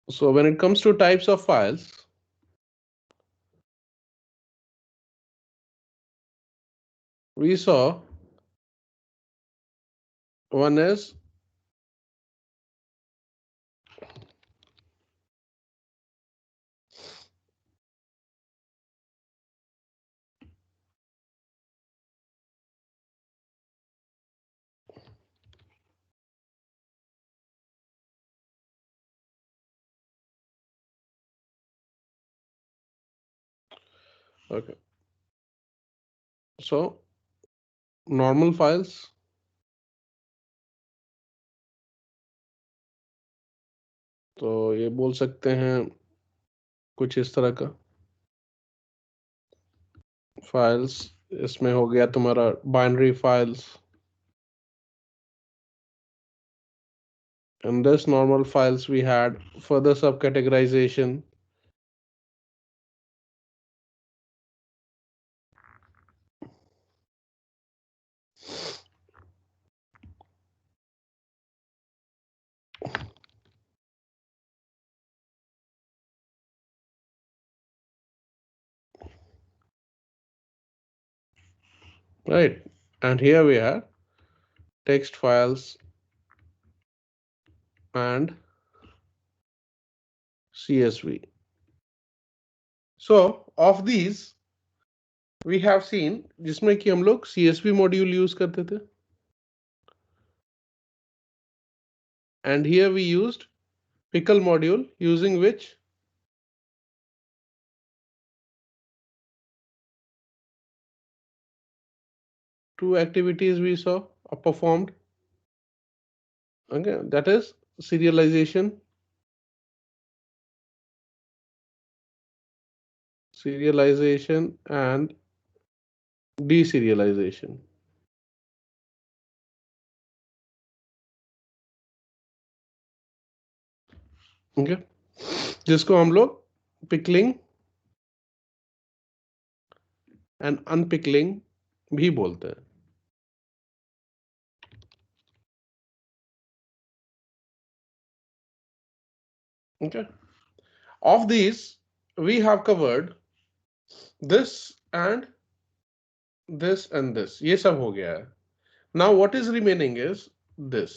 So when it comes to types of files, we saw one is okay. So normal files, तो ये बोल सकते हैं कुछ इस तरह का फाइल्स। इसमें हो गया तुम्हारा binary files, and this normal files we had further subcategorization. Right, and here we have text files and CSV. So of these we have seen जिसमें कि हम लोग CSV मॉड्यूल यूज करते थे, and here we used pickle module, using which two activities we saw are performed. Okay, that is serialization, and deserialization. Okay, जिसको हम लोग pickling and unpickling भी बोलते हैं. Okay, of these we have covered this and this and this. ये सब हो गया है. Now what is remaining is this.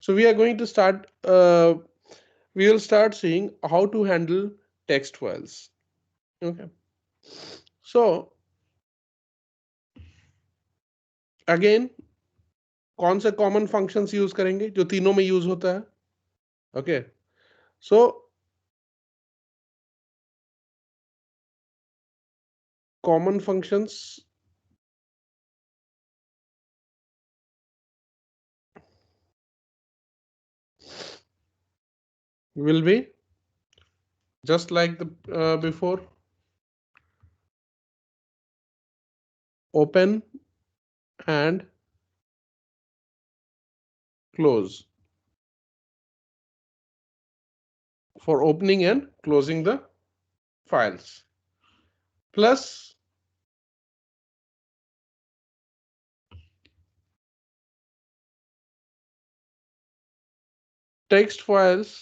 So we are going to start, we will start seeing how to handle text files. Okay, so again कौन से common functions use करेंगे जो तीनों में यूज होता है. Okay, so common functions will be just like the before: open and close, for opening and closing the files, plus text files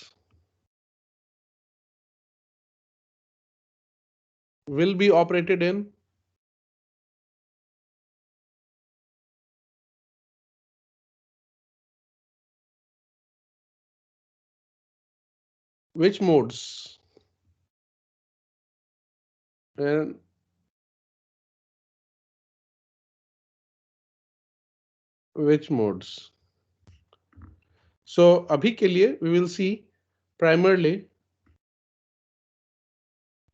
will be operated in which modes, and which modes. So अभी के लिए we will see primarily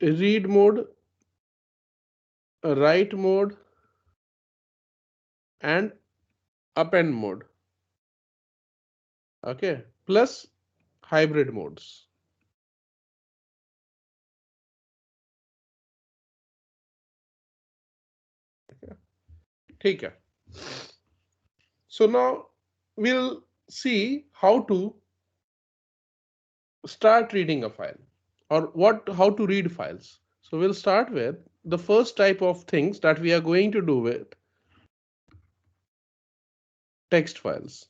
read mode, write mode, and append mode. Okay, plus hybrid modes. ठीक है. So now we'll see how to start reading a file, or how to read files. So we'll start with the first type of things that we are going to do with text files.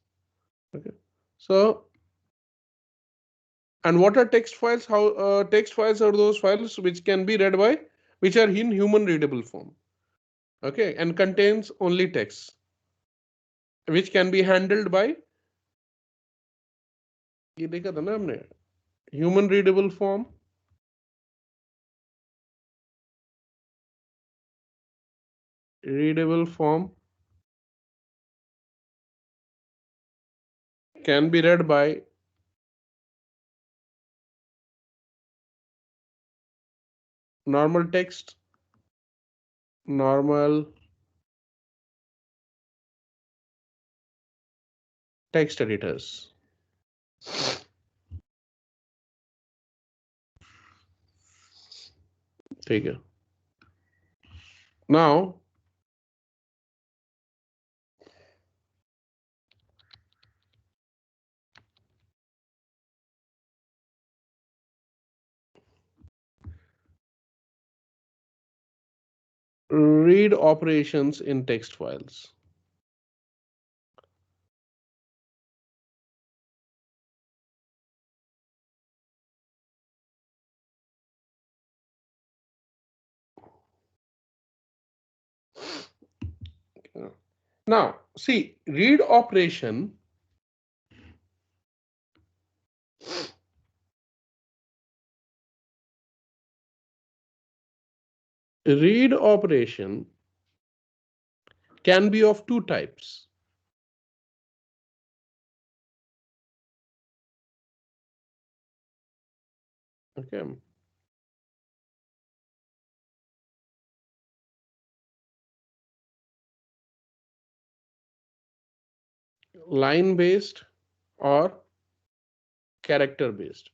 Okay, so And what are text files? How text files are those files which can be read by, which are in human readable form. Okay, and contains only text, which can be handled by, ये देखा था ना हमने, human readable form, readable form can be read by normal text, normal text editors. ठीक है. Now read operations in text files. Now, see, read operation read operation can be of two types. Okay. Line based or character based.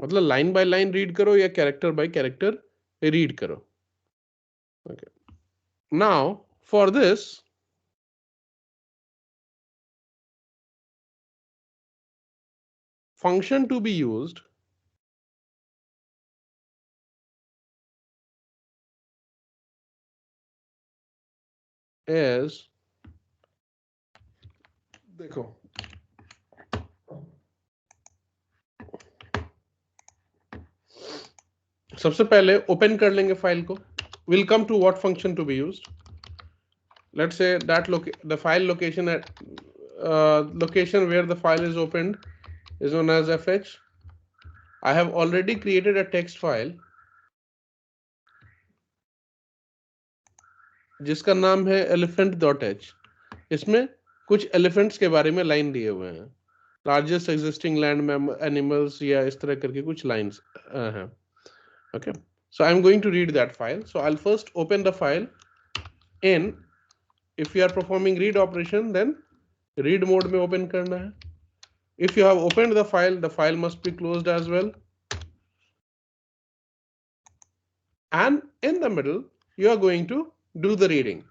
मतलब line by line read करो या character by character read करो. Okay. Now, for this, function to be used is, देखो, सबसे पहले open कर लेंगे file को. We'll come to what function to be used. Let's say that the file location at location where the file is opened is known as fh. I have already created a text file जिसका नाम है elephant.h. इसमें कुछ elephants के बारे में line दिए हुए हैं. Largest existing land animals या इस तरह करके कुछ lines हैं. Okay. So I'm going to read that file. So I'll first open the file in, if you are performing read operation, then read mode में open करना है. If you have opened the file must be closed as well. And in the middle, you are going to do the reading.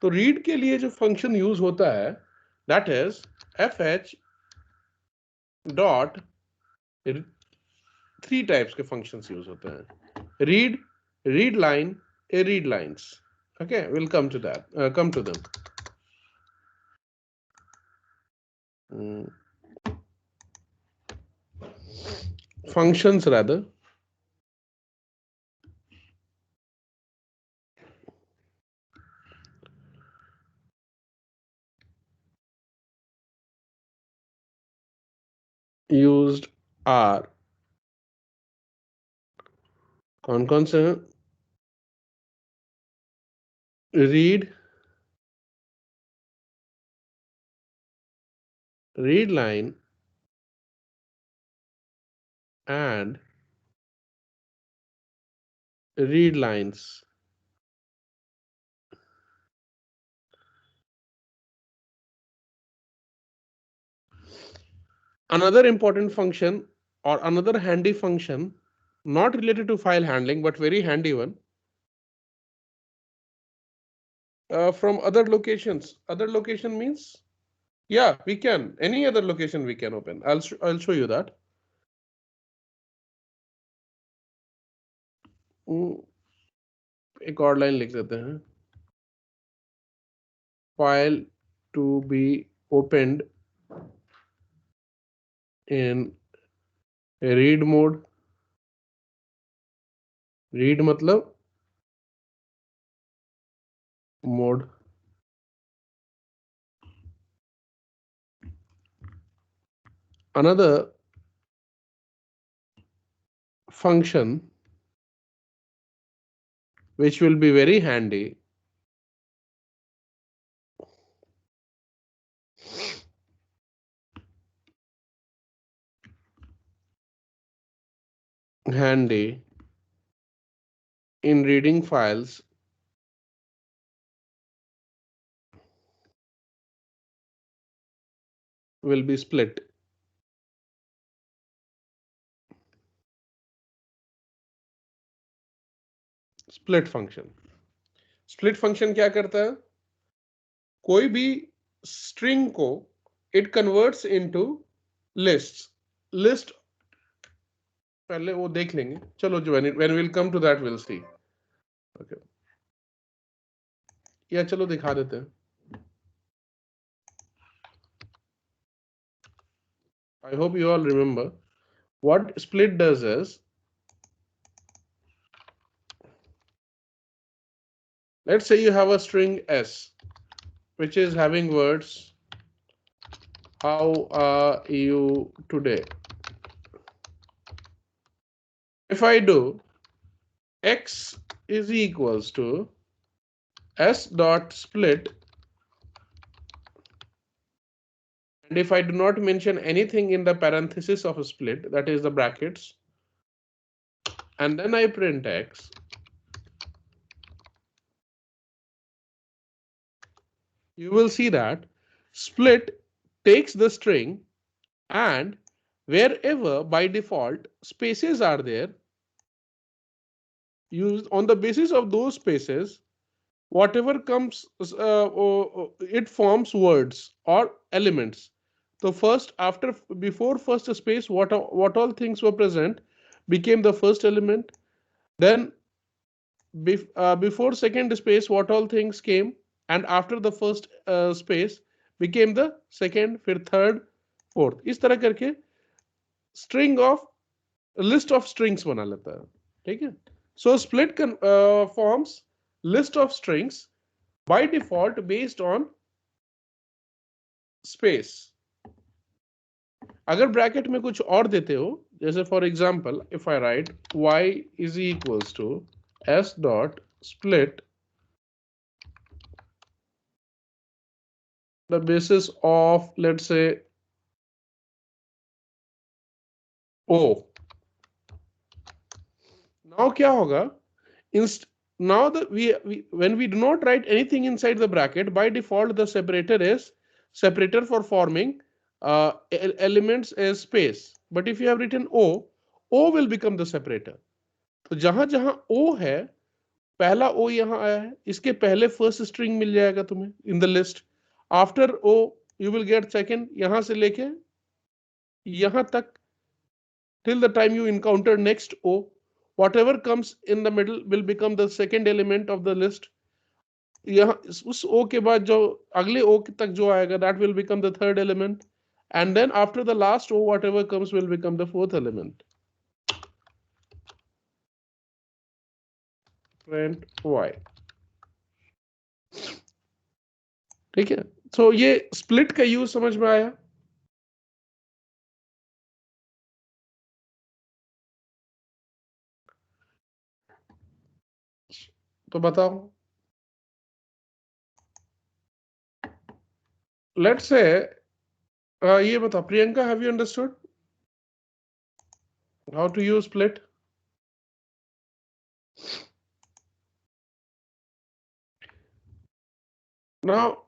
तो read के लिए जो function use होता है, that is fh dot, three types के functions use होते हैं. Read, read line, read lines. Okay, we'll come to that. Come to them. Functions rather. Used are कौन से हैं? Read, read line, and read lines. Another important function or another handy function, not related to file handling but very handy one, from other locations. Other location means, yeah, we can, any other location we can open. I'll show you that. एक और line लिख देते हैं. File to be opened in read mode. Read मतलब mode. Another function which will be very handy in reading files will be split. Split function. Split function क्या करता है? कोई भी string को it converts into lists. List पहले वो देख लेंगे. चलो जो when we'll come to that we'll see. Okay. या चलो दिखा देते हैं. I hope you all remember. What split does is, let's say you have a string S, which is having words, how are you today? If I do X is equals to S dot split, and if I do not mention anything in the parenthesis of a split, that is the brackets, and then I print X, you will see that split takes the string, and wherever by default spaces are there, used on the basis of those spaces, whatever comes, it forms words or elements. So first, after before first space, what all things were present became the first element. Then before second space, what all things came, and after the first space became the second, फिर third, fourth. इस तरह करके string of list of strings बना लेता है. ठीक है? So split forms list of strings by default based on space. अगर ब्रैकेट में कुछ और देते हो, जैसे for example if I right y is equals to s dot split the basis of, let's say, o. Now क्या होगा? Now that when we do not write anything inside the bracket, by default the separator for forming elements is space. But if you have written o will become the separator. तो जहां जहां o है, पहला o यहां आया है, इसके पहले फर्स्ट स्ट्रिंग मिल जाएगा तुम्हें in the list. After o you will get second, यहां से लेके यहां तक till the time you encounter next o. Whatever comes in the middle will become the second element of the list. यहाँ उस o के बाद जो अगले o तक जो आएगा that will become the third element, and then after the last o whatever comes will become the fourth element. Print y. ठीक है? So ये split का यूज समझ में आया? तो बताओ. Let's say ये बताओ Priyanka, have you understood how to use split? Now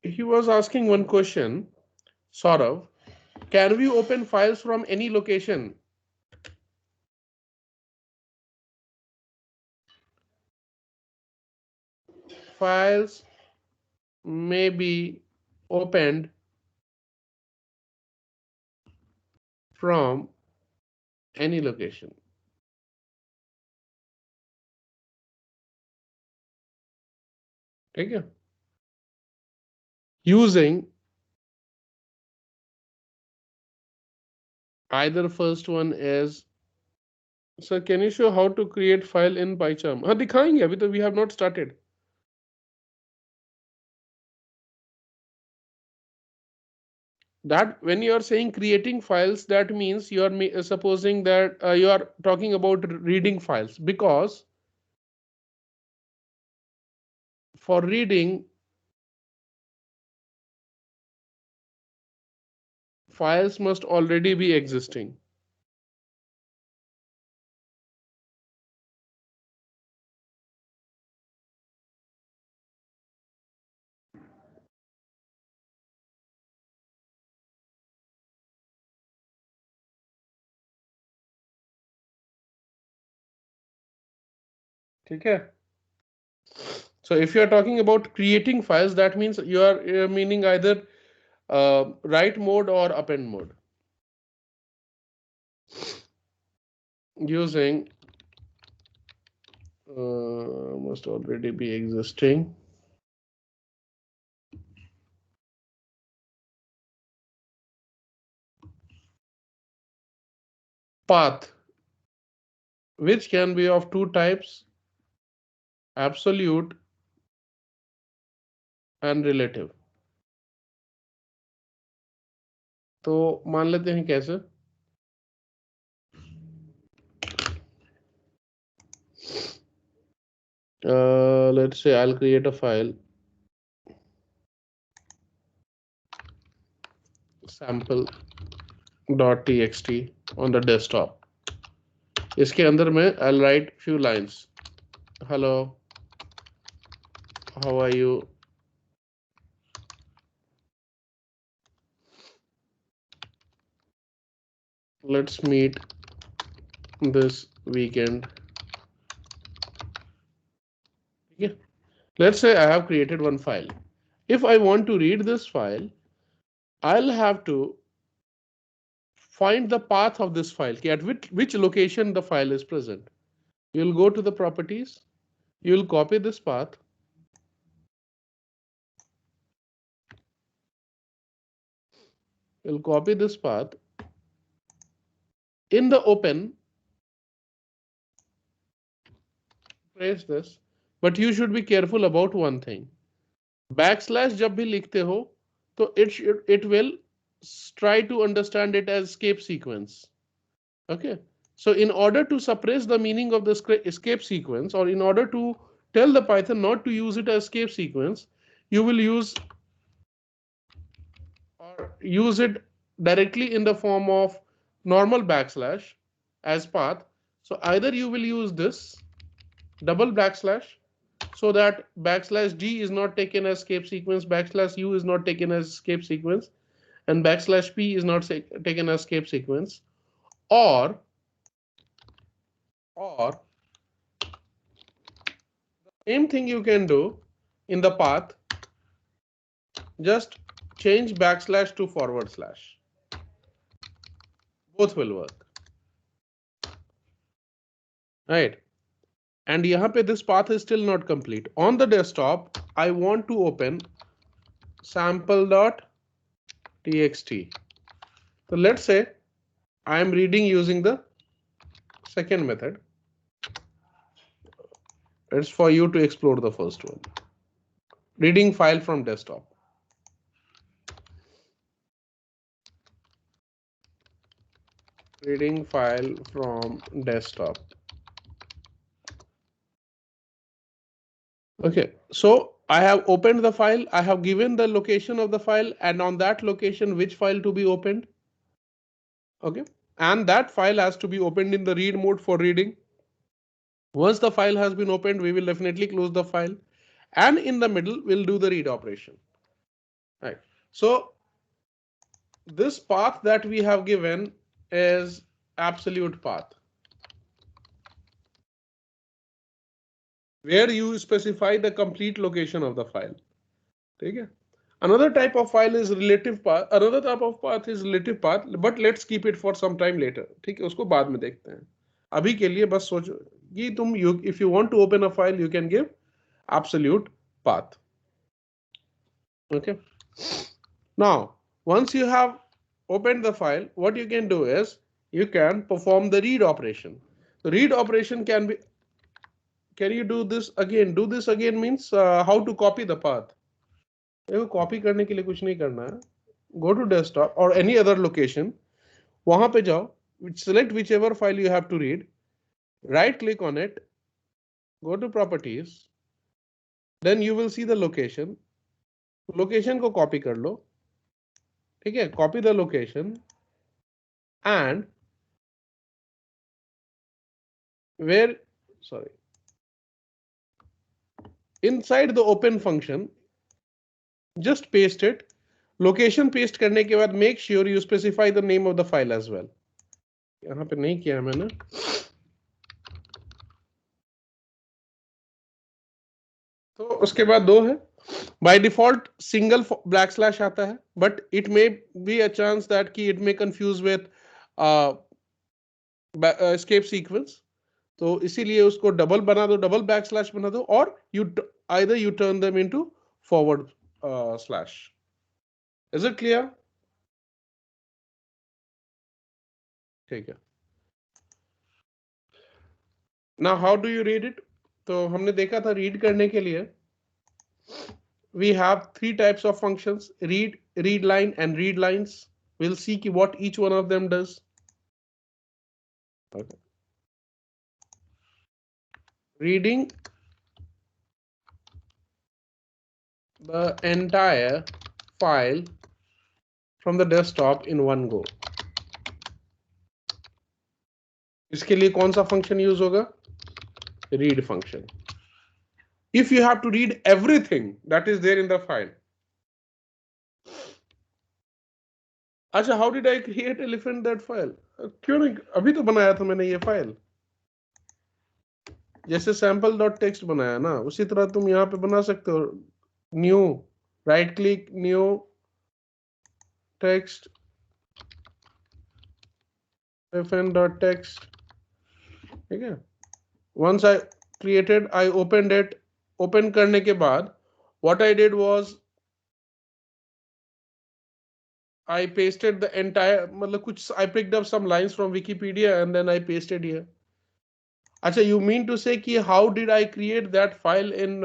he was asking one question, Saurav, can we open files from any location? Files may be opened from any location. ठीक है? using either first one is, sir, can you show how to create file in PyCharm? हाँ दिखाएंगे, अभी तो we have not started. That when you are saying creating files, that means you are supposing that you are talking about reading files, because for reading files must already be existing. ठीक है? So if you are talking about creating files, that means you are meaning either write mode or append mode using must already be existing path, which can be of two types, absolute and relative. तो मान लेते हैं कैसे, let's say I'll create a file sample.txt on the desktop. इसके अंदर में I'll write few lines. Hello, how are you? Let's meet this weekend. Okay. Let's say I have created one file. If I want to read this file, I'll have to find the path of this file, at which location the file is present. You'll go to the properties, you'll copy this path, you'll copy this path in the open, press this, but you should be careful about one thing. Backslash जब भी लिखते हो तो it will try to understand it as escape sequence. Okay, so in order to suppress the meaning of the escape sequence, or in order to tell the Python not to use it as escape sequence, you will use it directly in the form of normal backslash as path. So either you will use this double backslash, so that backslash d is not taken as escape sequence, backslash u is not taken as escape sequence, and backslash p is not taken as escape sequence, or same thing you can do in the path, just change backslash to forward slash. Both will work. Right. And यहाँ पे this path is still not complete. On the desktop, I want to open sample.txt. So let's say I am reading using the second method. It's for you to explore the first one. Reading file from desktop. Reading file from desktop. Okay, so I have opened the file, I have given the location of the file, and on that location which file to be opened. Okay, and that file has to be opened in the read mode for reading. Once the file has been opened, we will definitely close the file, and in the middle we'll do the read operation. Right. So this path that we have given is absolute path, where you specify the complete location of the file. Okay. Another type of file is relative path. Another type of path is relative path, but let's keep it for some time later. ठीक है, उसको बाद में देखते हैं. अभी के लिए बस सोचो कि तुम if you want to open a file, you can give absolute path. Okay. Now, once you have opened the file, what you can do is you can perform the read operation. The read operation can be, can you do this again? Do this again means how to copy the path. देखो copy करने के लिए कुछ नहीं करना है. Go to desktop or any other location. वहां पे जाओ, select whichever file you have to read, right click on it, go to properties, then you will see the location. Location को कॉपी कर लो, ठीक है, copy the location and where, sorry, inside the open function just paste it. Location paste करने के बाद make sure you specify the name of the file as well. यहां पे नहीं किया मैंने, तो उसके बाद दो है. By default single black slash आता है, but it may be a chance that कि it may confuse with escape sequence, तो इसीलिए उसको डबल बना दो, डबल बैक स्लैश बना दो, और you either U turn them into forward slash. Is it clear? ठीक है. Now how do you read it? तो हमने देखा था रीड करने के लिए we have three types of functions: read, read line, and read lines. We'll see what each one of them does. Okay. Reading the entire file from the desktop in one go. इसके लिए कौन सा function use होगा? read function. If you have to read everything that is there in the file. अच्छा, how did I create elephant that file? क्यों नहीं, अभी तो बनाया था मैंने ये फाइल. जैसे sample.txt बनाया ना, उसी तरह तुम यहाँ पे बना सकते हो. New, right click, new text, elephant.txt. ठीक है. Once I created, I opened it. Open करने के बाद what I did was I pasted the entire, मतलब कुछ, I picked up some lines from Wikipedia and then I pasted here. अच्छा, you mean to say कि how did I create that file in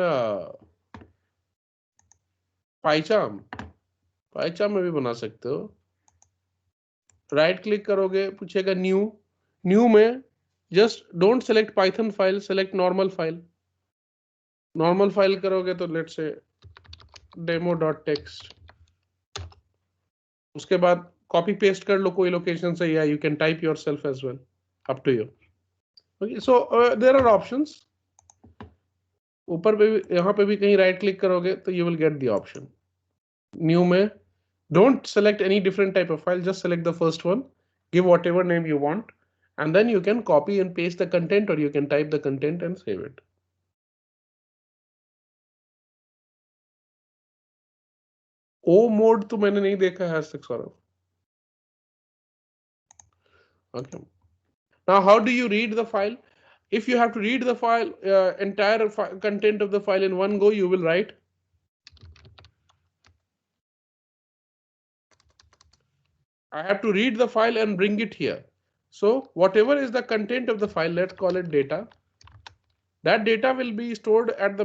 PyCharm? PyCharm में भी बना सकते हो. Right click करोगे, पूछेगा न्यू, न्यू में just don't select Python file, select normal file. Normal file करोगे तो लेट्स से demo.txt. उसके बाद कॉपी पेस्ट कर लो कोई लोकेशन से, या you can type yourself as well, up to you. Okay, so there are options. ऊपर पे भी, यहाँ पे भी कहीं राइट क्लिक करोगे तो you will get the option. New में don't select any different type of file, just select the first one, give whatever name you want, and then you can copy and paste the content, or you can type the content and save it. O mode तो मैंने नहीं देखा है आज तक, Saurabh. Okay. Now, how do you read the file? If you have to read the file, entire content of the file in one go, you will write I have to read the file and bring it here. So whatever is the content of the file, let's call it data. That data will be stored at the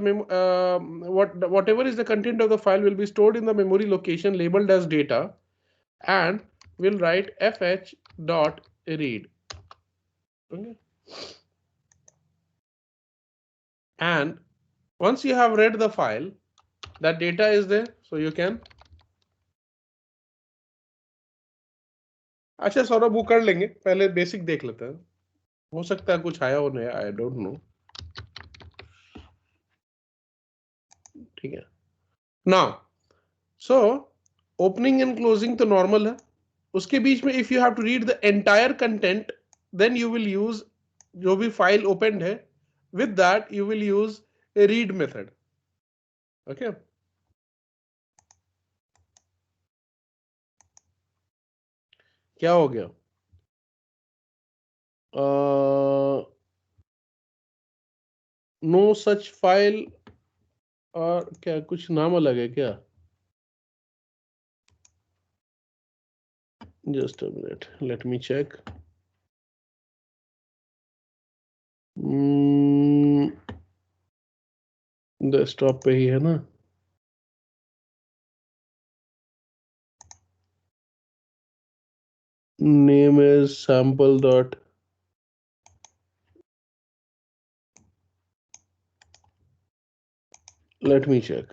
whatever is the content of the file will be stored in the memory location labeled as data, and we'll write fh dot read. Okay. And once you have read the file, that data is there, so you can. अच्छा सौरभ, वो कर लेंगे, पहले basic देख लेते हैं, हो सकता है कुछ आया हो नया, आई डोंट नो. ठीक है. Now so opening and closing तो नॉर्मल है. उसके बीच में if you have to read the entire content, then you will use, जो भी फाइल ओपन है, with that you will use a read method. Okay. क्या हो गया? नो सच फाइल, और क्या कुछ नाम अलग है क्या? Just a minute, let me check. Desktop पे ही है ना? Name is sample dot. Let me check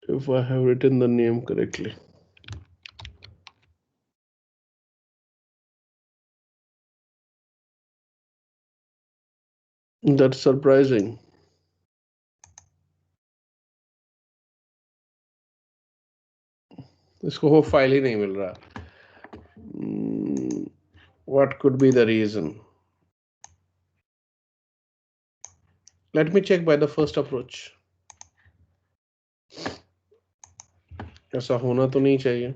if I have written the name correctly. That's surprising. इसको वो फाइल ही नहीं मिल रहा. What could be the reason? Let me check by the first approach. ऐसा होना तो नहीं चाहिए.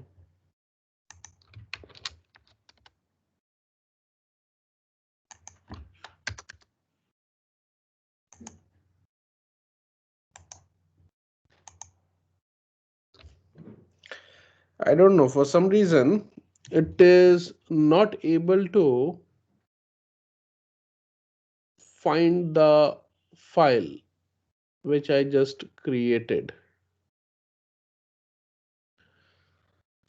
I don't know, for some reason it is not able to find the file which I just created.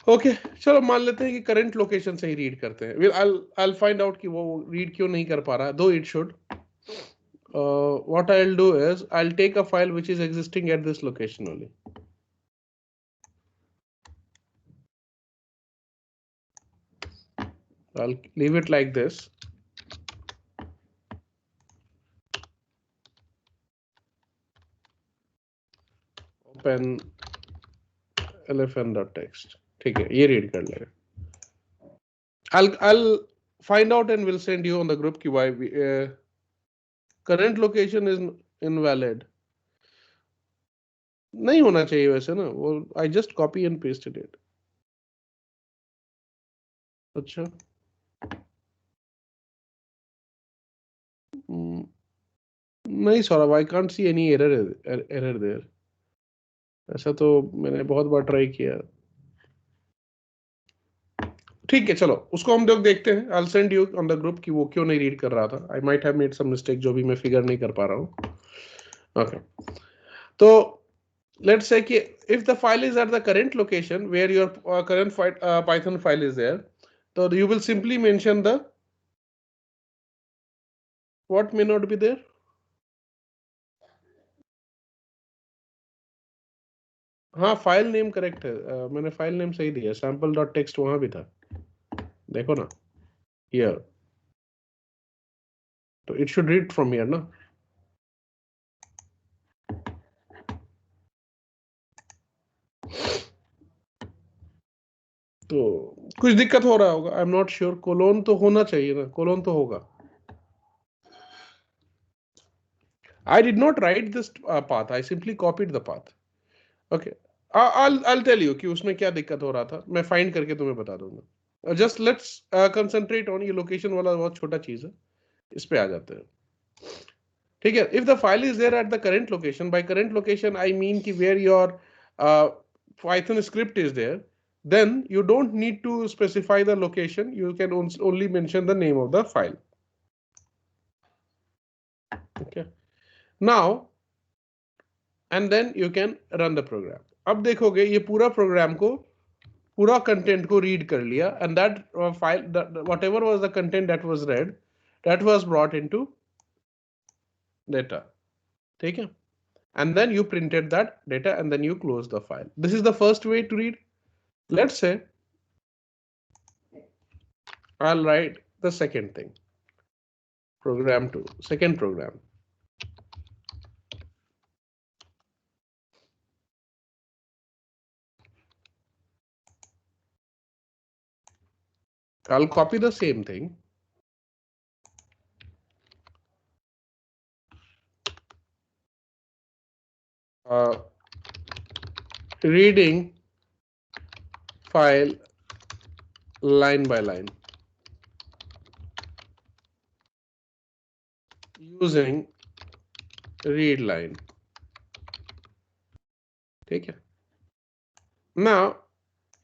Okay चलो मान लेते हैं कि करंट लोकेशन से ही रीड करते हैं. I'll find out कि वो रीड क्यों नहीं कर पा रहा है, though it should. What I'll do is I'll take a file which is existing at this location only. I'll leave it like this. Open lfn.txt. ठीक है, ये रीड कर लेगा. I'll find out and will send you on the group कि why current location is invalid. नहीं होना चाहिए वैसे ना वो. I just copy and pasted it. अच्छा. नहीं Saurabh, I can't see any error there. ऐसा तो मैंने बहुत बार ट्राई किया. ठीक है चलो उसको हम लोग देखते हैं. I will send you on the group कि वो क्यों नहीं रीड कर रहा था. I might have made some mistake जो भी मैं फिगर नहीं कर पा रहा हूँ. ओके तो let's say कि if the file is at the current location where your current Python file is there, so you will simply mention the what may not be there. हाँ फाइल नेम करेक्ट है. मैंने file name सही दिया. sample dot text वहां भी था, देखो ना. हियर तो it should read from here ना. तो कुछ दिक्कत हो रहा होगा. I am not sure. Colon तो होना चाहिए ना. कोलोन तो होगा. I did not write this path. I simply copied the path. Okay. I'll tell you कि उसमें क्या दिक्कत हो रहा था. मैं फाइंड करके तुम्हें बता दूंगा. Just let's concentrate on. ये लोकेशन वाला बहुत छोटा चीज है, इस पे आ जाते हैं. ठीक है. If the file is there at the current location, by current location I mean कि where your Python script is there, then you don't need to specify the location. You can only mention the name of the file. Okay. Now and then you can run the program. अब देखोगे ये पूरा programme को, पूरा content को read कर लिया. And that file, whatever was the content that was read, that was brought into data. ठीक है. And then you printed that data and then you close the file. This is the first way to read. Let's say I'll write the second thing. Program 2, second program. I'll copy the same thing. Reading file line by line using read line. ठीक है. Now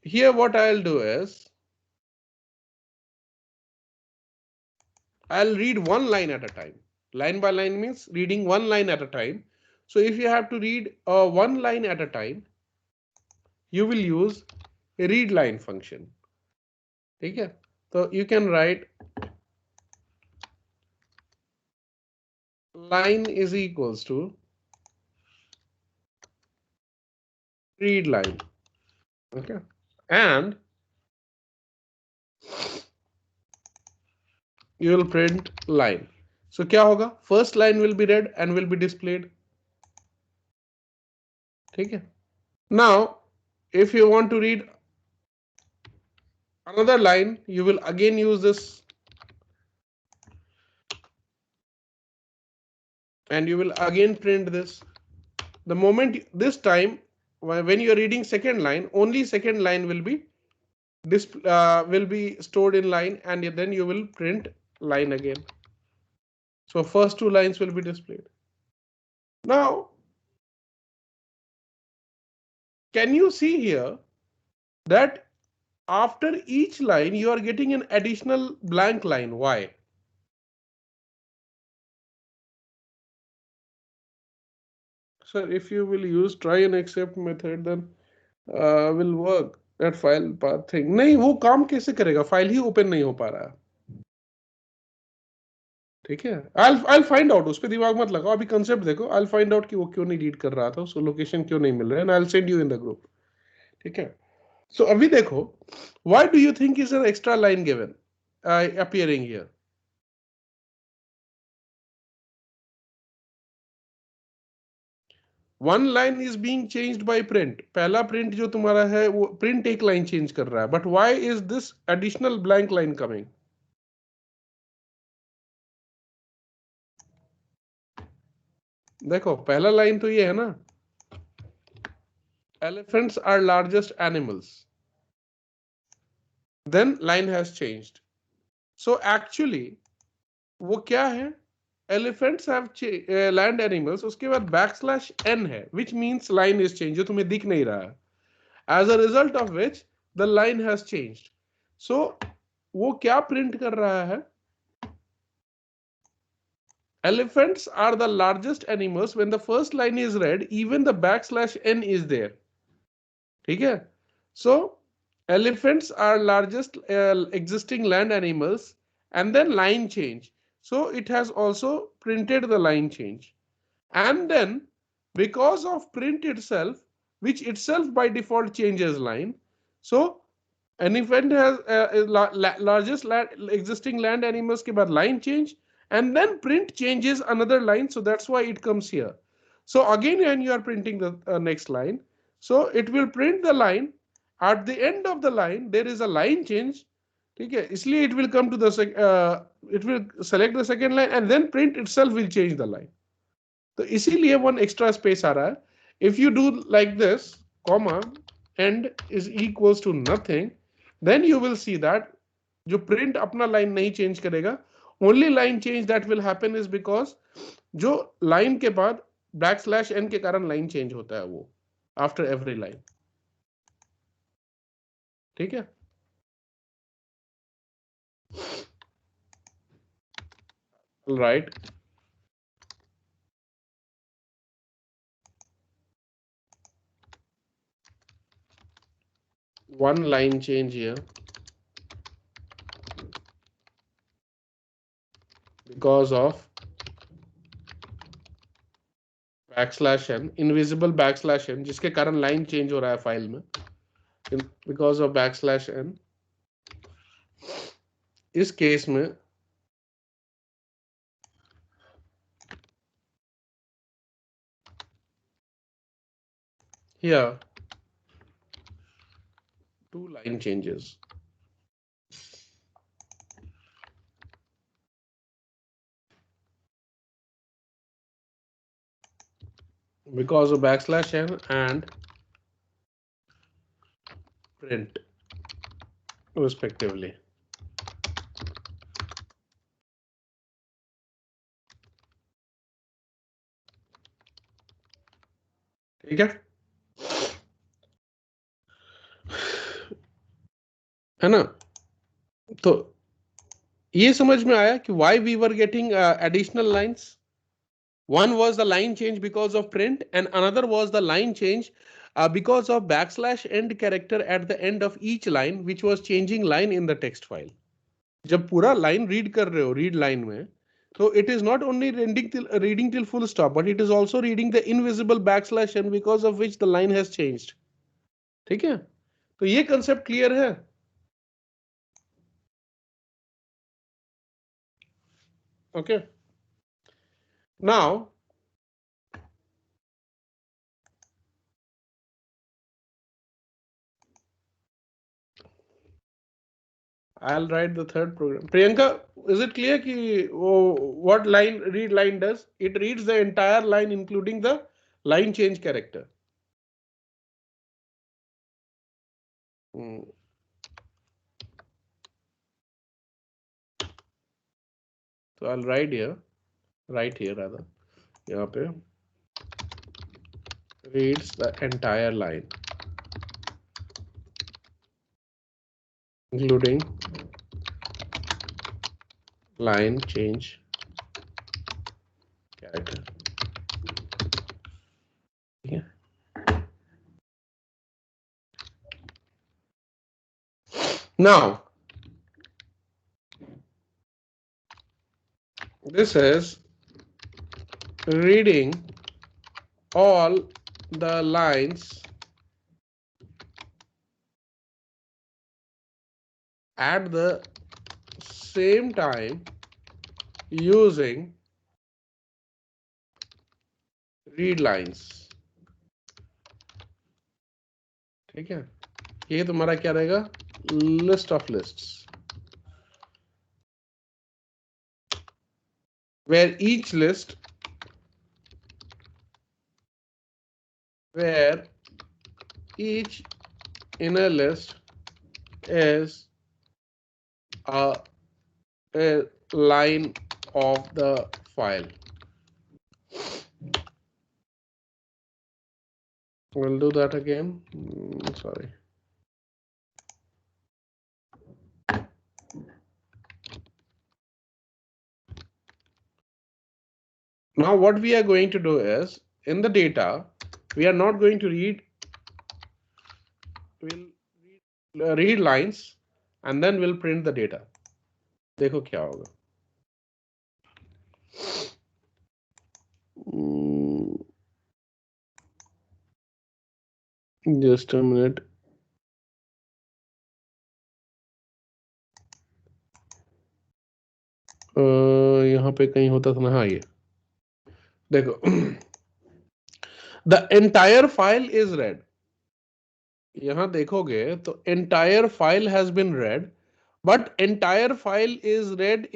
here what I'll do is I'll read one line at a time. Line by line means reading one line at a time. So if you have to read one line at a time, you will use a read line function. Okay? So you can write line is equals to read line. Okay? And you will print line. So क्या होगा? First line will be read and will be displayed. ठीक है? Now, if you want to read another line, you will again use this and you will again print this. The moment this time when you are reading second line, only second line will be stored in line, and then you will print line again. So first two lines will be displayed. Now, can you see here that after each line you are getting an additional blank line? Why? Sir, if you will use try and accept method, then will work that file path thing. नहीं, वो काम कैसे करेगा? File ही open नहीं हो पा रहा है. ठीक है, I'll find out. उस पर दिमाग मत लगाओ, अभी कंसेप्ट देखो. I'll find out कि वो क्यों नहीं रीड कर रहा था, उसको लोकेशन क्यों नहीं मिल रहा है, and I'll send you in the group. ठीक है. So अभी देखो, why do you think is an extra line given appearing here? One line is being changed by print. पहला print जो तुम्हारा है वो print एक line change कर रहा है. But why is this additional blank line coming? देखो पहला लाइन तो ये है ना, elephants are largest animals. Then line has changed. So actually वो क्या है? Elephants have land animals. उसके बाद बैकस्लैश n है, which means line is changed, जो तुम्हें दिख नहीं रहा है. As a result of which the line has changed. So वो क्या प्रिंट कर रहा है? Elephants are the largest animals. When the first line is read, even the backslash n is there. ठीक है? So elephants are largest existing land animals, and then line change. So it has also printed the line change. And then because of print itself, which itself by default changes line, so an event has largest existing land animals के बाद line change, and then print changes another line, so that's why it comes here. So again when you are printing the next line, so it will print the line. At the end of the line there is a line change. ठीक है, इसलिए it will come to the it will select the second line, and then print itself will change the line. तो इसीलिए one extra space आ रहा है. If you do like this, comma end is equals to nothing, then you will see that जो print अपना line नहीं change करेगा. Only line change that will happen is because जो लाइन के बाद बैक स्लैश एन के कारण line change होता है वो आफ्टर एवरी लाइन. ठीक है, right. One line change here because of backslash n, invisible backslash n, जिसके कारण लाइन चेंज हो रहा है फाइल में, बिकॉज ऑफ बैकस्लैश एन. इस केस में here two line changes. Because of backslash n and print respectively. ठीक है. है ना? तो ये समझ में आया कि why we were getting additional lines. One was the line change because of print, and another was the line change because of backslash end character at the end of each line, which was changing line in the text file. जब पूरा line read कर रहे हो, read line में, so it is not only reading till full stop, but it is also reading the invisible backslash and because of which the line has changed. ठीक है? तो ये concept clear है? Okay. Now, I'll write the third program. Priyanka, is it clear ki, what read line does? It reads the entire line including the line change character. Hmm. So I'll write here rather. यहाँ पे reads the entire line including line change character. Yeah. Now, this is reading all the lines at the same time using read lines. ठीक है? ये तुम्हारा क्या रहेगा? List of lists, where each inner list is a line of the file. We'll do that again. Sorry. Now what we are going to do is, in the data, we are not going to read, we'll read lines and then we'll print the data. देखो क्या होगा. Just a minute. यहाँ पे कहीं होता था ना. हाँ, ये देखो. The entire file is read. यहां देखोगे तो entire file has been read, but entire file is read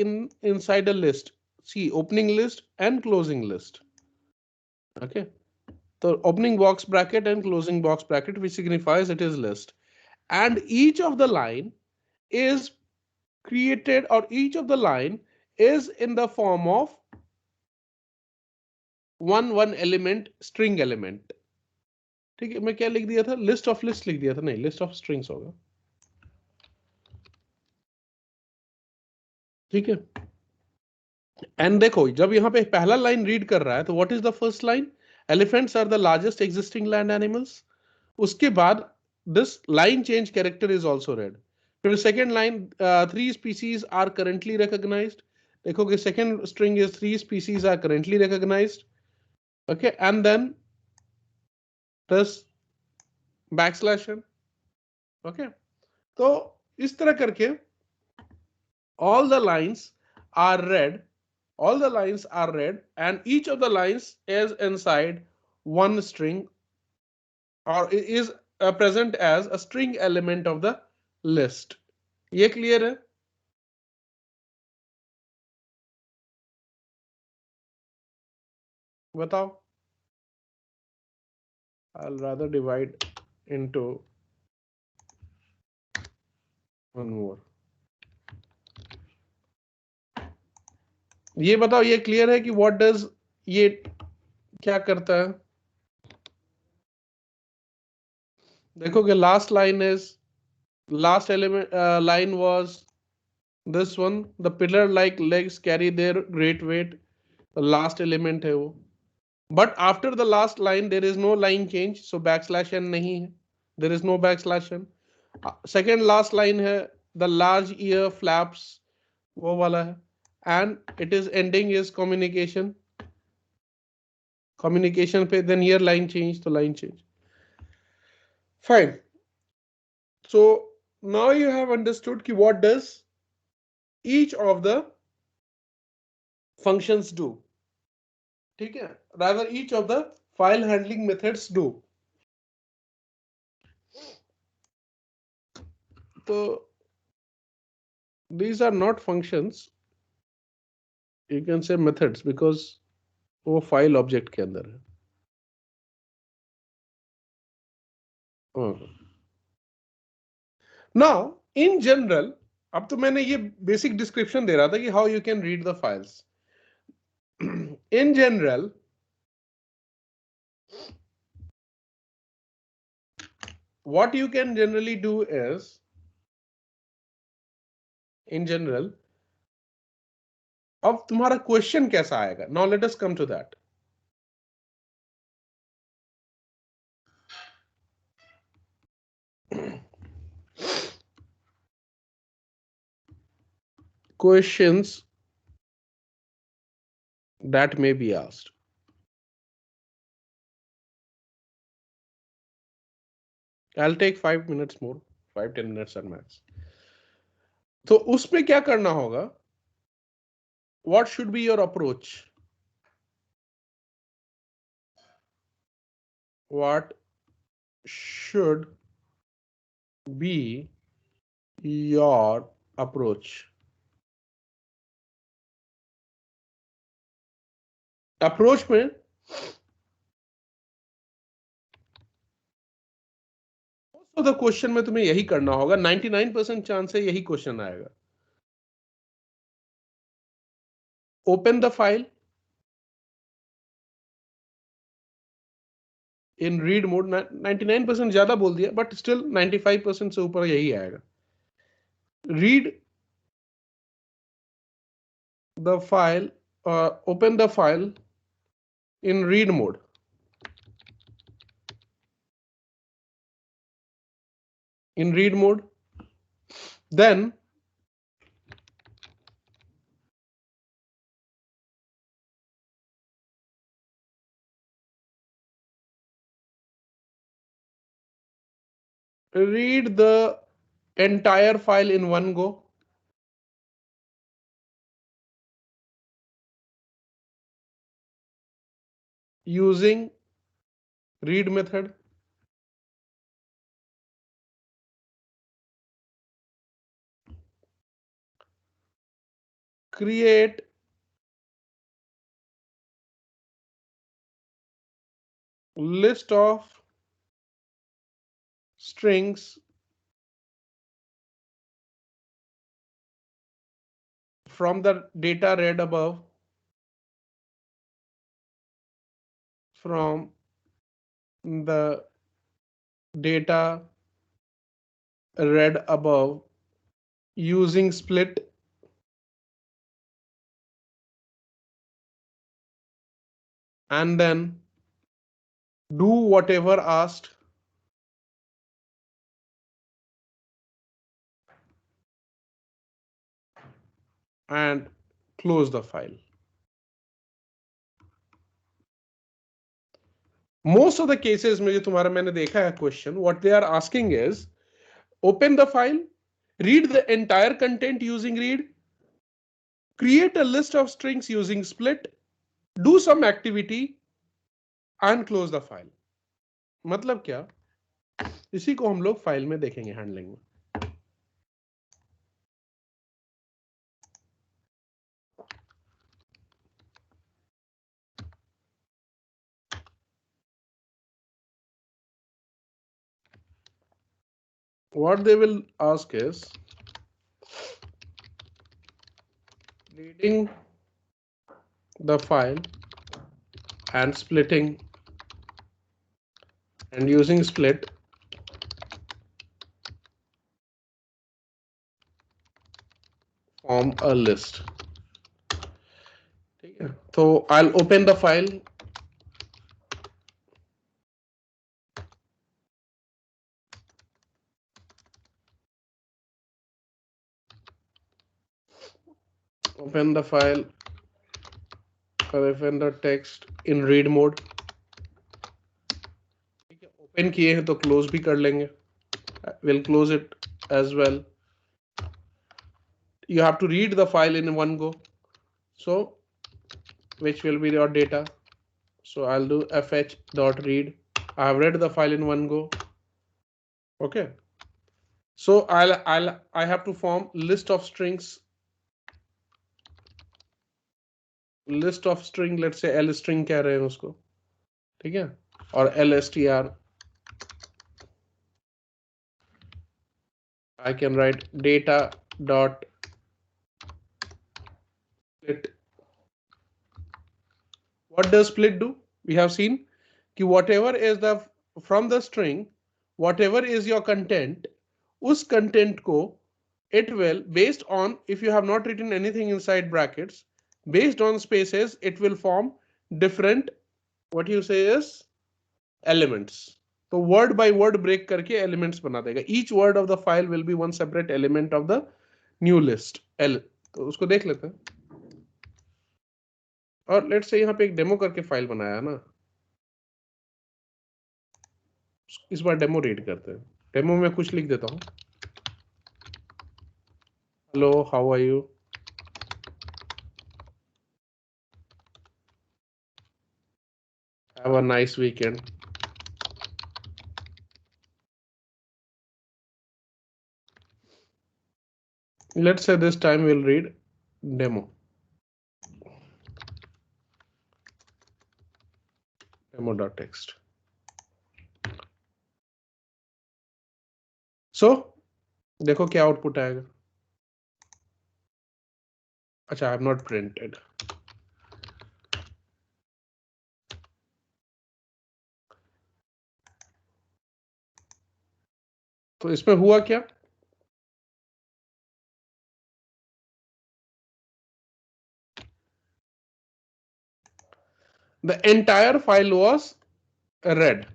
inside a list. See, opening list and closing list. Okay. So opening box bracket and closing box bracket, which signifies it is list. And each of the line is created, or each of the line is in the form of one element, string element. ठीक है, मैं क्या लिख दिया था? List of list लिख दिया था. नहीं, लिस्ट ऑफ स्ट्रिंग्स होगा. ठीक है. एंड देखो, जब यहाँ पे पहला लाइन रीड कर रहा है तो what is the first line? Elephants are the largest existing land animals. उसके बाद this line change character is also read. फिर second line, 3 species are currently recognised. देखोगे second string is 3 species are currently recognised. Okay, and then this backslash n. Okay, तो इस तरह करके all the lines are read, and each of the lines is inside one string, or is present as a string element of the list. ये clear है? बताओ. I'll rather divide into one more. ये बताओ, ये clear है कि what does ये क्या करता है? देखोगे last line is Last element line was this one. The pillar like legs carry their great weight. The last element है वो. But after the last line there is no line change, so backslash n नहीं है. There is no backslash n. Second last line है the large ear flaps, वो वाला है. And it is ending is communication. Communication पे then here line change, तो line change. Fine. So now you have understood कि what does each of the functions do. ठीक है. Rather each of the file handling methods do. So these are not functions, you can say methods, because वो file object के अंदर है. Now in general, अब तो मैंने ये बेसिक डिस्क्रिप्शन दे रहा था कि how you can read the files. In general what you can generally do is, in general, अब तुम्हारा क्वेश्चन कैसा आएगा. Now let us come to that. Questions that may be asked. I'll take 5 minutes more, 5-10 minutes at max. तो उसमें क्या करना होगा. What should be your approach? What should be your approach? Approach में तो द क्वेश्चन में तुम्हें यही करना होगा. 99% चांस है यही क्वेश्चन आएगा. Open the file in read mode. 99% ज्यादा बोल दिया, बट स्टिल 95% से ऊपर यही आएगा. Read the file, open the file in read mode. In read mode, then read the entire file in one go. Using read method. Create list of strings from the data read above, from the data read above using split, and then do whatever asked and close the file. Most of the cases में जो तुम्हारा मैंने देखा है question, what they are asking is open the file, read the entire content using read, create a list of strings using split, do some activity and close the file. मतलब क्या, इसी को हम लोग फाइल में देखेंगे हैंडलिंग में. What they will ask is reading the file and splitting and using split form a list. ठीक है, तो I'll open the file. Open the file, open the text in read mode. ठीक है, open किए हैं तो close भी कर लेंगे. We'll close it as well. You have to read the file in one go. So which will be your data. So I'll do fh.read. I have read the file in one go. Okay. So I have to form list of strings. List of string, let's say L string कह रहे हैं उसको, ठीक है, और LSTR. I can write data dot split. What does split do? We have seen कि whatever is the from the string, whatever is your content, उस content को it will, based on, if you have not written anything inside brackets, based on spaces, it will form different, what you say is elements. तो word by word break करके elements बना देगा. Each word of the file will be one separate element of the new list L. तो उसको देख लेते हैं. और लेट्स से यहाँ पे एक डेमो करके फाइल बनाया ना, इस बार डेमो रीड करते हैं. डेमो में कुछ लिख देता हूँ. Hello, how are you? Have a nice weekend. Let's say this time we'll read demo. Demo.txt. So देखो क्या आउटपुट आएगा. अच्छा, I have not printed. तो इसमें हुआ क्या? The entire file was read.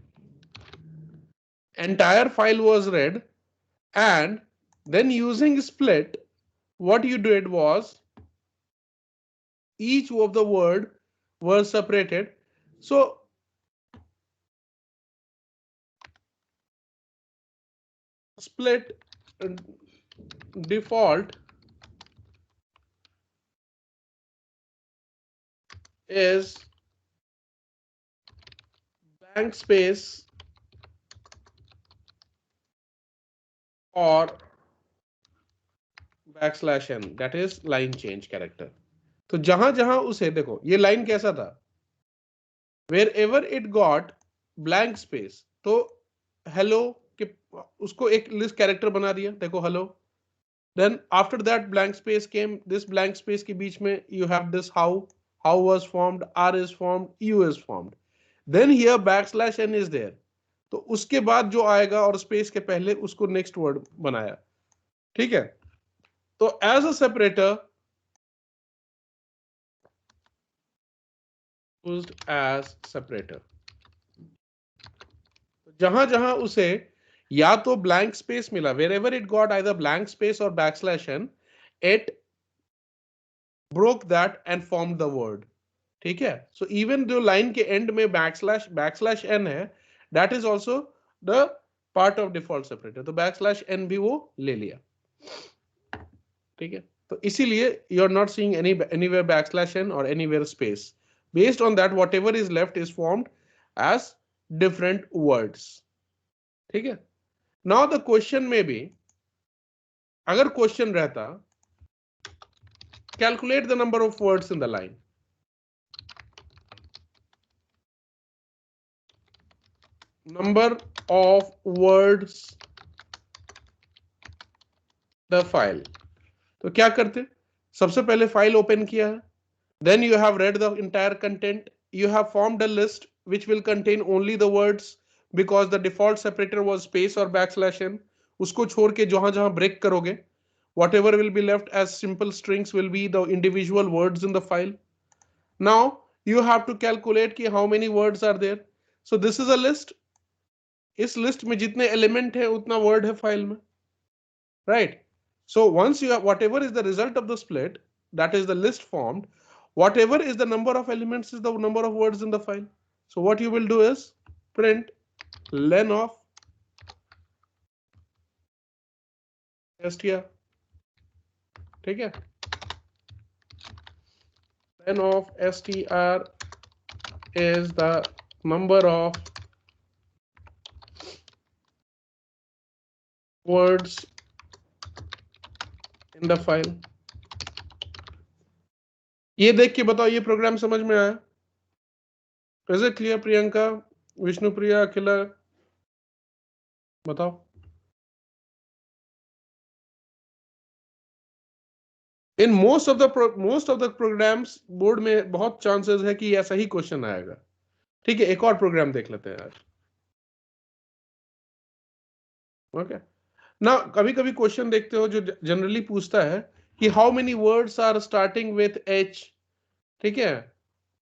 Entire file was read, and then using split, what you did was each of the word was separated. So split default is blank space or \n, that is line change character. तो जहां जहां उसे देखो, ये line कैसा था, wherever it got blank space, तो hello के उसको एक लिस्ट कैरेक्टर बना दिया, देखो hello. Then after that blank space came, this blank space के बीच में you have this how was formed, r is formed, u is formed. Then here \n is there. तो उसके बाद जो आएगा और स्पेस के पहले उसको नेक्स्ट वर्ड बनाया. ठीक है, तो as a separator used as separator. जहां जहां उसे या तो ब्लैंक स्पेस मिला, wherever it got either blank space or \n, it broke that and formed the word. ठीक है, so even जो लाइन के एंड में \n है, that is also the part of default separator. तो \n भी वो ले लिया. ठीक है, तो इसीलिए you are not seeing anywhere \n or anywhere space. Based on that, whatever is left is formed as different words. ठीक है, now the question may be, अगर क्वेश्चन रहता calculate the number of words in the line. Number of words the file. तो क्या करते, सबसे पहले file open किया है, then you have read the entire content, you have formed a list which will contain only the words because the default separator was space or \n. उसको छोड़ के जहां जहां ब्रेक करोगे Whatever will be left as simple strings will be the individual words in the file. Now you have to calculate कि how many words are there. So this is a list. इस list में जितने element है उतना word है file में, right? So once you have whatever is the result of the split, that is the list formed. Whatever is the number of elements is the number of words in the file. So what you will do is print len of str. ठीक है? Len of str is the number of words in the file. ये देख के बताओ ये programme समझ में आया? Is it clear, Priyanka, Vishnupriya, अखिला? बताओ. In most of the programs board में बहुत चांसेस है कि ऐसा ही क्वेश्चन आएगा. ठीक है, एक और प्रोग्राम देख लेते हैं आज. ओके. ना कभी कभी क्वेश्चन देखते हो जो जनरली पूछता है कि how many words are starting with H. ठीक है,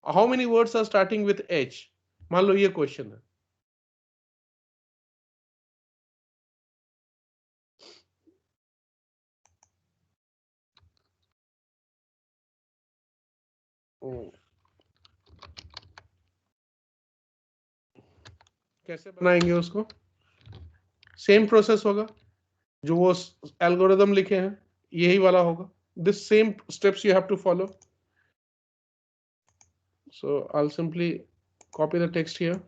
how many words are starting with H. मान लो ये क्वेश्चन है. कैसे बनाएंगे उसको? सेम प्रोसेस होगा जो वो एल्गोरिदम लिखे हैं, यही वाला होगा. This same steps you have to follow. So I'll simply copy the text here.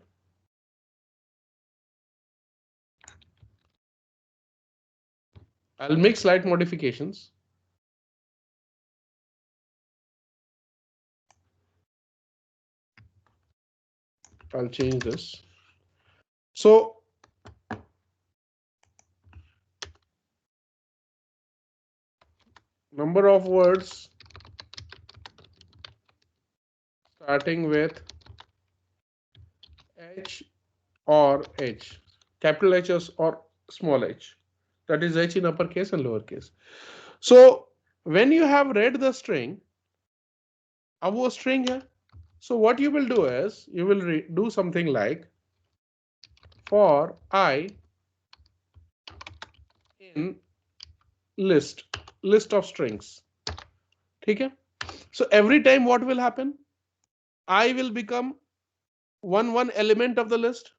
I'll make slight modifications. I'll change this. So number of words starting with H or H, capital H or small h, that is H in uppercase and lowercase. So when you have read the string, अब वो string है. So what you will do is you will do something like for I in list of strings. ठीक है? So every time what will happen? I will become one element of the list.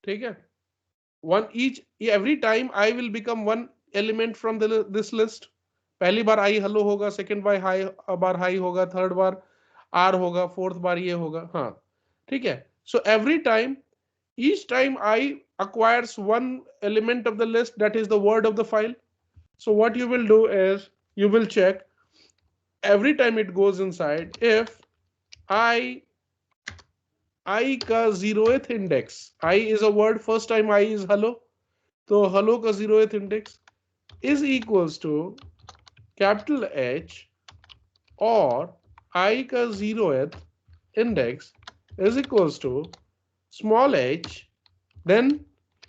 ठीक है? One each every time I will become one element from this list. पहली बार I hello होगा, second बार high होगा, third बार R होगा, fourth बार ये होगा. हाँ, ठीक है. So every time, each time I acquires one element of the list, that is the word of the file. So what you will do is you will check every time it goes inside if I का 0th index, I is a word, first time I is hello, तो hello का 0th index is equals to capital H or I का 0th index is equals to small h, then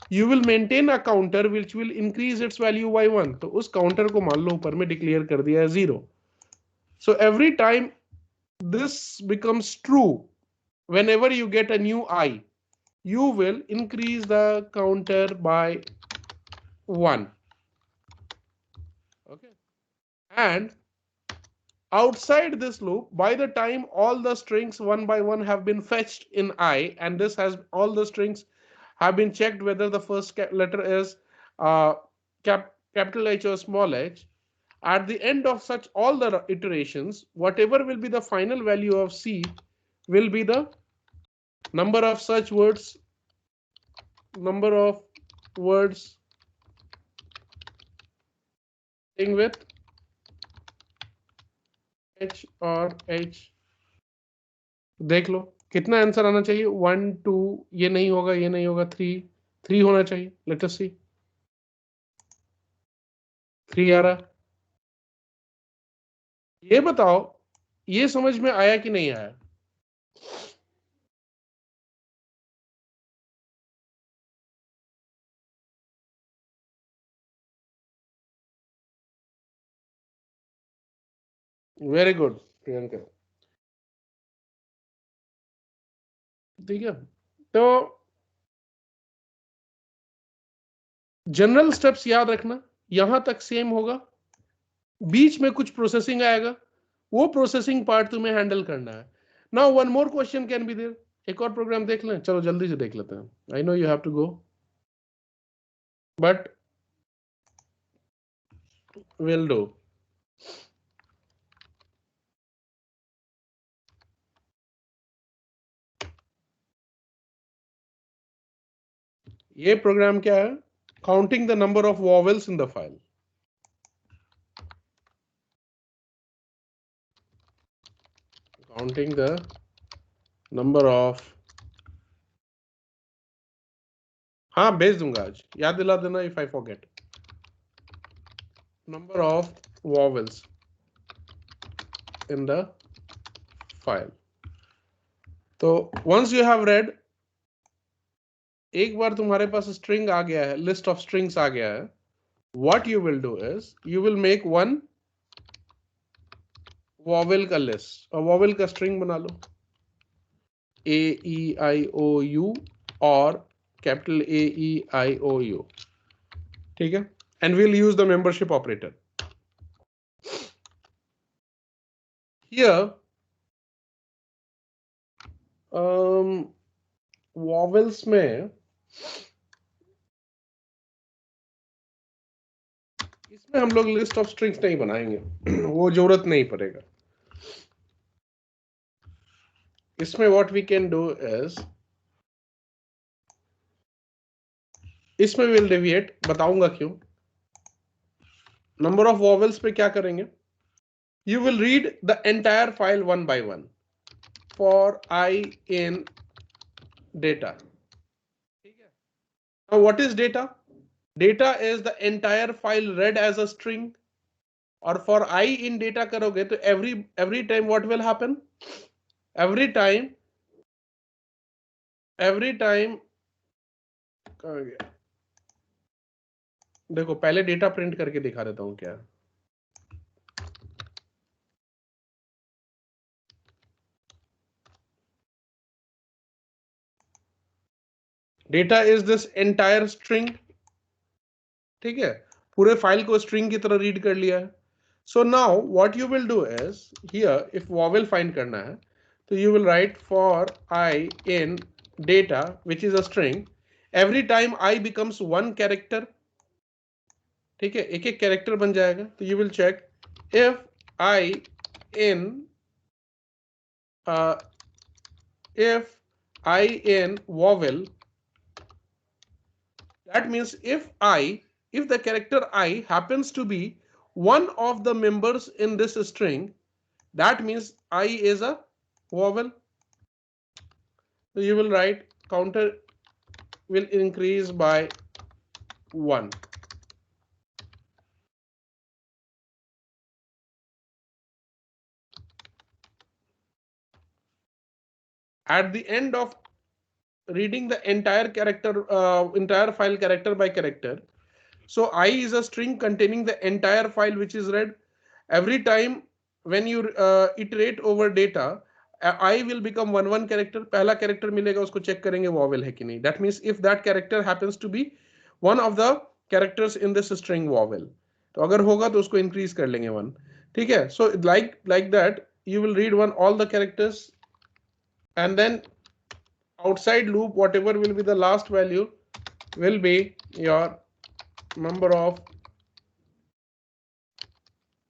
you will maintain a counter which will increase its value by 1. तो उस counter को मान लो ऊपर में declare कर दिया है 0. So every time this becomes true, whenever you get a new I, you will increase the counter by 1. Okay. And outside this loop, by the time all the strings one by one have been fetched in I, and this has all the strings have been checked whether the first letter is uh, capital H or small h, at the end of such all the iterations, whatever will be the final value of C will be the number of such words, with H और H. देख लो कितना answer आना चाहिए. 1 2, ये नहीं होगा, ये नहीं होगा, 3 होना चाहिए. लेट अस सी. 3 आ रहा. ये बताओ ये समझ में आया कि नहीं आया? Very good Priyanka. ठीक है, तो जनरल स्टेप्स याद रखना, यहां तक सेम होगा, बीच में कुछ प्रोसेसिंग आएगा, वो प्रोसेसिंग पार्ट तुम्हें हैंडल करना है। Now one more question can be there, एक और प्रोग्राम देख लें, चलो जल्दी से देख लेते हैं, I know you have to go but will do. ये प्रोग्राम क्या है, counting the number of vowels in the file. Counting the number of, हाँ भेज दूंगा आज, याद दिला देना if I forget, number of vowels in the file. तो वंस यू हैव रेड, एक बार तुम्हारे पास स्ट्रिंग आ गया है, लिस्ट ऑफ स्ट्रिंग्स आ गया है, what you will do is you will make one vowel का लिस्ट, और वॉवेल का स्ट्रिंग बना लो, A E I O U और capital A E I O U, ठीक है, and will use the membership operator here. Vowels में इसमें हम लोग लिस्ट ऑफ स्ट्रिंग्स नहीं बनाएंगे वो जरूरत नहीं पड़ेगा। इसमें what we can do is, इसमें विल डेविएट, बताऊंगा क्यों। नंबर ऑफ वॉवेल्स पे क्या करेंगे, you will read the entire file one by one for I in data, ठीक है। Now what is data, data is the entire file read as a string, और for I in data करोगे तो every time what will happen, every time देखो पहले data print करके दिखा देता हूं क्या, data is this entire string, ठीक है, पूरे फाइल को स्ट्रिंग की तरह रीड कर लिया है। So now what you will do is, here if vowel find करना है तो you will write for I in data which is a string, every time I becomes one character, ठीक है, एक एक कैरेक्टर बन जाएगा, तो you will check if I in if I in vowel, that means if the character I happens to be one of the members in this string, that means I is a vowel. So you will write counter will increase by 1. At the end of reading the entire entire file character by character, so I is a string containing the entire file which is read. Every time when you iterate over data, I will become one character. पहला character मिलेगा उसको check करेंगे vowel है कि नहीं. That means if that character happens to be one of the characters in this string vowel, तो अगर होगा तो उसको increase कर लेंगे 1. ठीक है. So like that you will read all the characters, and then outside loop whatever will be the last value will be your number of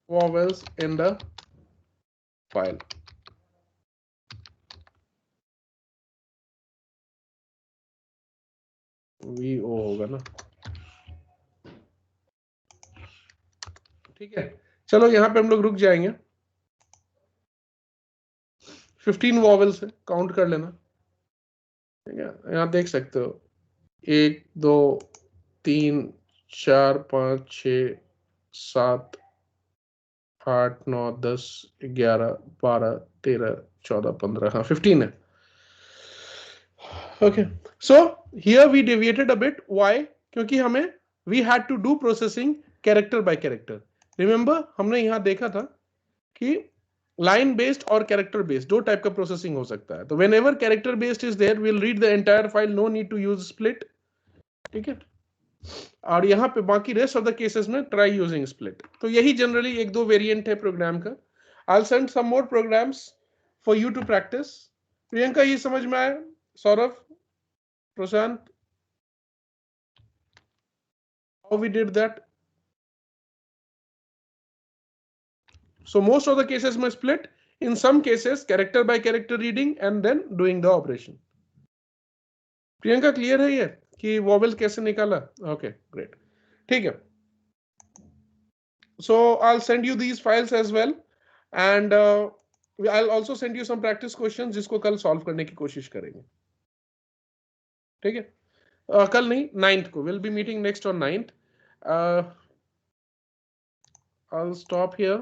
vowels in the file. VO होगा ना, ठीक है। चलो यहाँ पे हम लोग रुक जाएंगे, 15 वॉवेल्स है, काउंट कर लेना, ठीक है। यहाँ देख सकते हो 1 2 3 4 5 6 7 8 9 10 11 12 13 14 15, हाँ 15 है। Okay, so here we deviated a bit, why, क्योंकि हमें we had to do processing character by character. Remember हमने यहाँ देखा था कि लाइन बेस्ड और कैरेक्टर बेस्ड, दो टाइप का प्रोसेसिंग हो सकता है। तो whenever character based is there, will read the entire file, no need to use split. ठीक है, और यहाँ पे बाकी रेस्ट ऑफ द केसेस में ट्राई यूजिंग स्प्लिट। तो यही जनरली एक दो वेरिएंट है प्रोग्राम का। I will send some more programs for you to practice. Priyanka, ये समझ में आया? Saurabh, Prashant, how we did that? So most of the cases में split, in some cases character by character reading and then doing the operation. Priyanka, clear है ये कि vowel कैसे निकाला? ओके, ग्रेट, ठीक है। So I'll send you these files as well, and I'll also send you some practice questions जिसको कल solve करने की कोशिश करेंगे। ठीक है, कल नहीं, 9th को, we'll be meeting next on 9th. I'll stop here.